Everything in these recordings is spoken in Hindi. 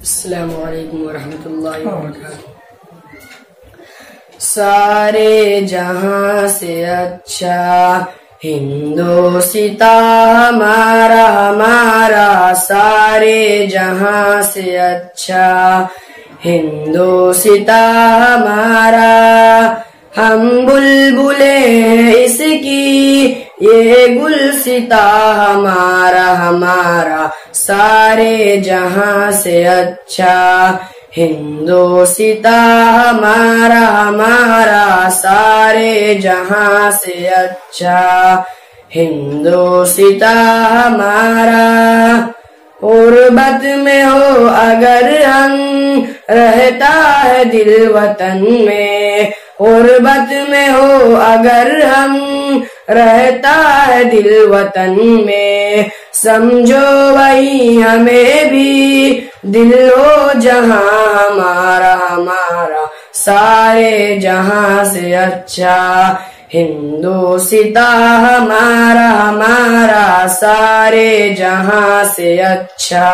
अस्सलामु अलैकुम वरहमतुल्लाहि वबरकातुहू। सारे जहां से अच्छा हिंदोसिता हमारा हमारा, सारे जहां से अच्छा हिंदोसिता हमारा। हम बुलबुले हैं इसकी ये गुलसिता हमारा हमारा, सारे जहां से अच्छा हिंदोसिता हमारा हमारा, सारे जहां से अच्छा हिंदोसिता हमारा। गुर्बत में हो अगर हम रहता है दिल वतन में, गुर्बत में हो अगर हम रहता है दिल वतन में, समझो वही हमें भी दिल हो जहां हमारा हमारा, सारे जहां से अच्छा हिंदोसिता हमारा हमारा, सारे जहां से अच्छा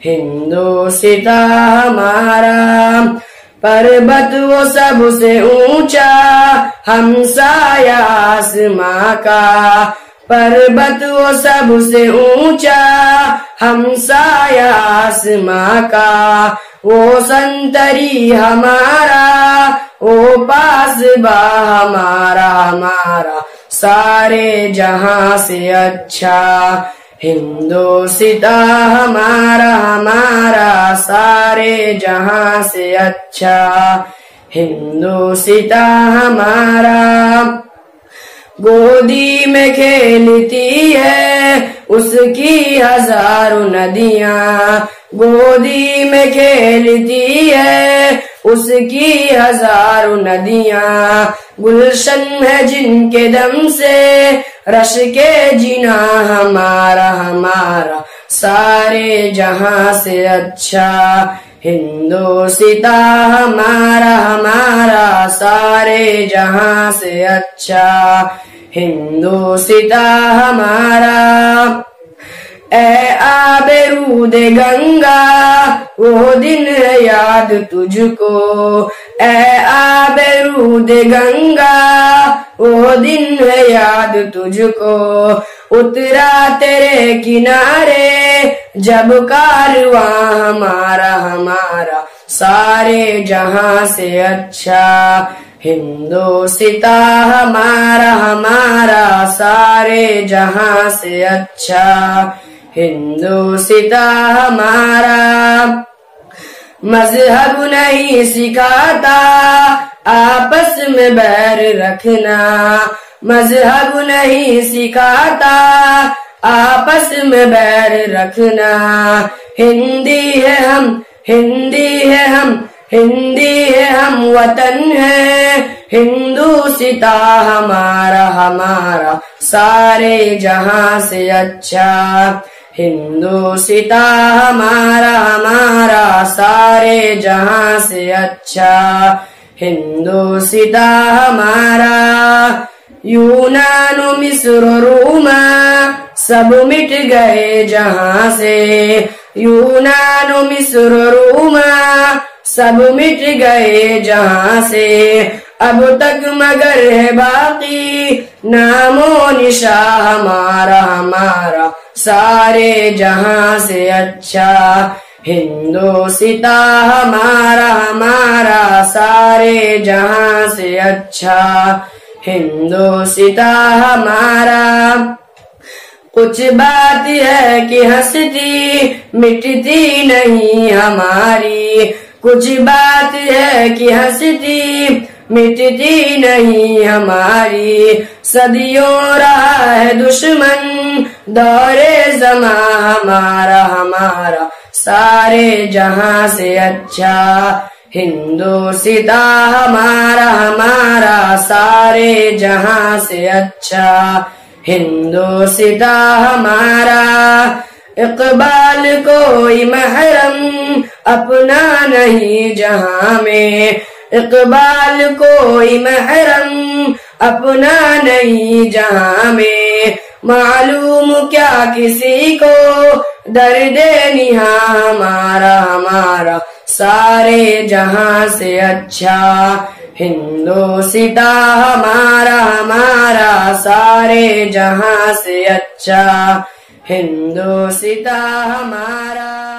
हिंदोसिता हमारा। पर्वत वो सबसे ऊंचा हमसाया आसमां का, पर्वत वो सबसे ऊंचा हमसाया आसमां का। वो संतरी हमारा वो पासबा हमारा हमारा, सारे जहां से अच्छा हिंदोसिता हमारा हमारा, सारे जहां से अच्छा हिंदोसिता हमारा। गोदी में खेलती है उसकी हजारों नदियां, गोदी में खेलती है उसकी हजारों नदियां। गुलशन है जिनके दम से रश के जीना हमारा हमारा, सारे जहां से अच्छा हिंदोसिता हमारा हमारा, सारे जहां से अच्छा हिंदोसिता हमारा। ए आबरूद गंगा वो दिन है याद तुझको, ए आबरूद गंगा वो दिन है याद तुझको। उतरा तेरे किनारे जब कारवां हमारा हमारा, सारे जहां से अच्छा हिंदोसिता हमारा हमारा, सारे जहां से अच्छा हिंदोसिता हमारा। मजहब नहीं सिखाता आपस में बैर रखना, मजहब नहीं सिखाता आपस में बैर रखना। हिंदी है हम हिंदी है हम हिंदी है हम, वतन है हिंदोसिता हमारा हमारा, सारे जहां से अच्छा हिंदोसिता हमारा हमारा, सारे जहां से अच्छा हिंदोसिता हमारा। यूनान मिस्र रोमा सब मिट गए जहां से, यूनान मिस्र रोमा सब मिट गए जहां से। अब तक मगर है बाकी नामो निशा हमारा हमारा, सारे जहां से अच्छा हिंदोसिता हमारा हमारा, सारे जहां से अच्छा हिंदोसिता हमारा। कुछ बात है कि हंसती मिटती नहीं हमारी, कुछ बात है कि हंसती मिटती नहीं हमारी। सदियों रहा है दुश्मन दौरे ज़मा हमारा हमारा, सारे जहां से अच्छा हिंदोसिता हमारा हमारा, सारे जहां से अच्छा हिंदोसिता हमारा। इकबाल कोई महरम अपना नहीं जहां में, इकबाल कोई महरम अपना नहीं जहां में। मालूम क्या किसी को दर्दे निहा हमारा हमारा सारे जहां से अच्छा, हिंदोसिता हमारा हमारा सारे जहां से अच्छा, हिंदोसिता हमारा।